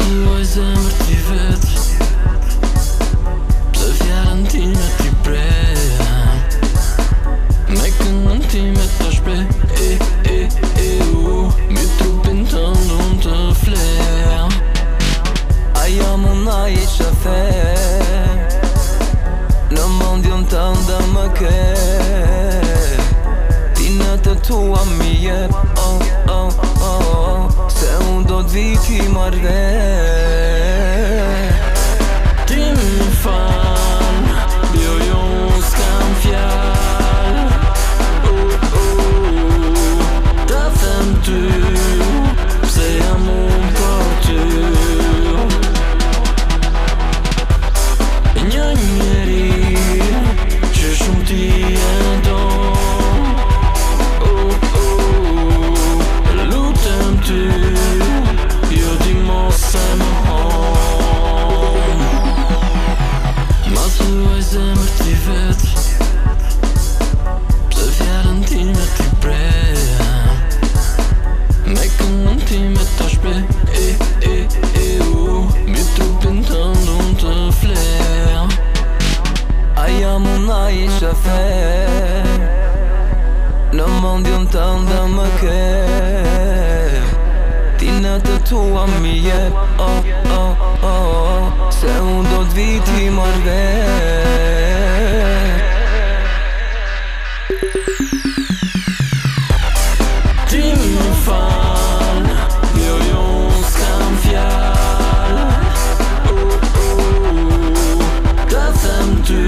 thuaj zemër ti vet, pse fjalën time ti preja, me këngën time ta shpreh, mi trupin tënd unë të flej. Ajo muna i qafe, në mendjen tënde më ke, ti në të tua mi jep, se unë do t'vi ti marrë. Ti më fal, jo s'kam fjal, ta them ty, pse jam unë për ty. Një njeri që shumë ti e don, lutem ty, jo ti mos e më hon. Ma thuaj zemër ti vet, pse fjalën time ti preja, me këngën time ta shpreh, mi trupin tënd unë të flej. Ajo muna i qafe, në mendjen tënde më ke, ti në të tua mi jep, se unë do t'vi ti marrë. Ti më fal, jo s'kam fjal, ta them ty,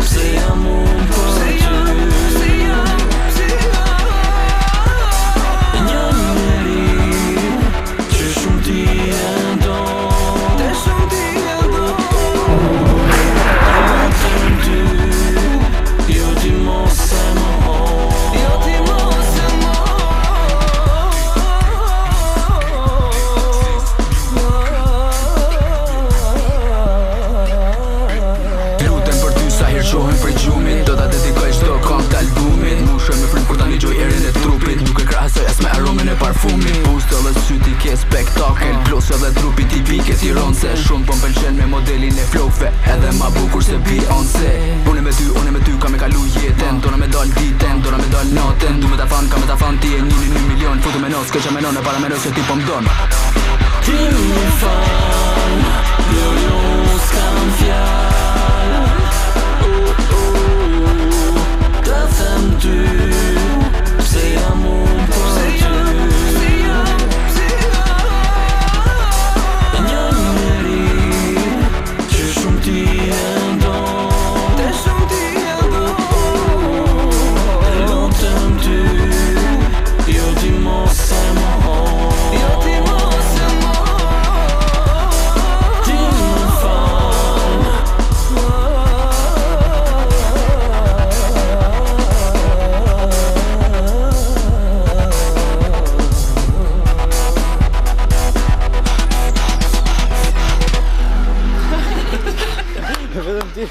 pse jam unë për ty. Një njeri që shumë ti e don, lutem ty, jo ti mos e më hon. Shohem prej gjumit, do ta dedikoj çdo këngë të albumit. Mushem me frymë kur ta ngjoj erën e trupit, nuk e krahasoj as me aromën e parfumit. Pusto dhe syti ke spektakel, plus edhe trupi tipike si ronse. Shumë po m'pëlqen me modelin e flowve, edhe ma bukur se Beyoncé. Unë me ty, ka me kalu jetën, dona me dal ditën, dona me dal natën. Du me ta fan, ka me ta fan, ti e njini 1 milion. Futu me nos, keqa me non, e para me se ti po m'don. Ti më fal, jo s'kam fjal, ta them ty, pse jam unë për ty. Një njeri që shumë ti e don, lutem ty, jo ti mos e më hon. Ti më fal, Vedem ti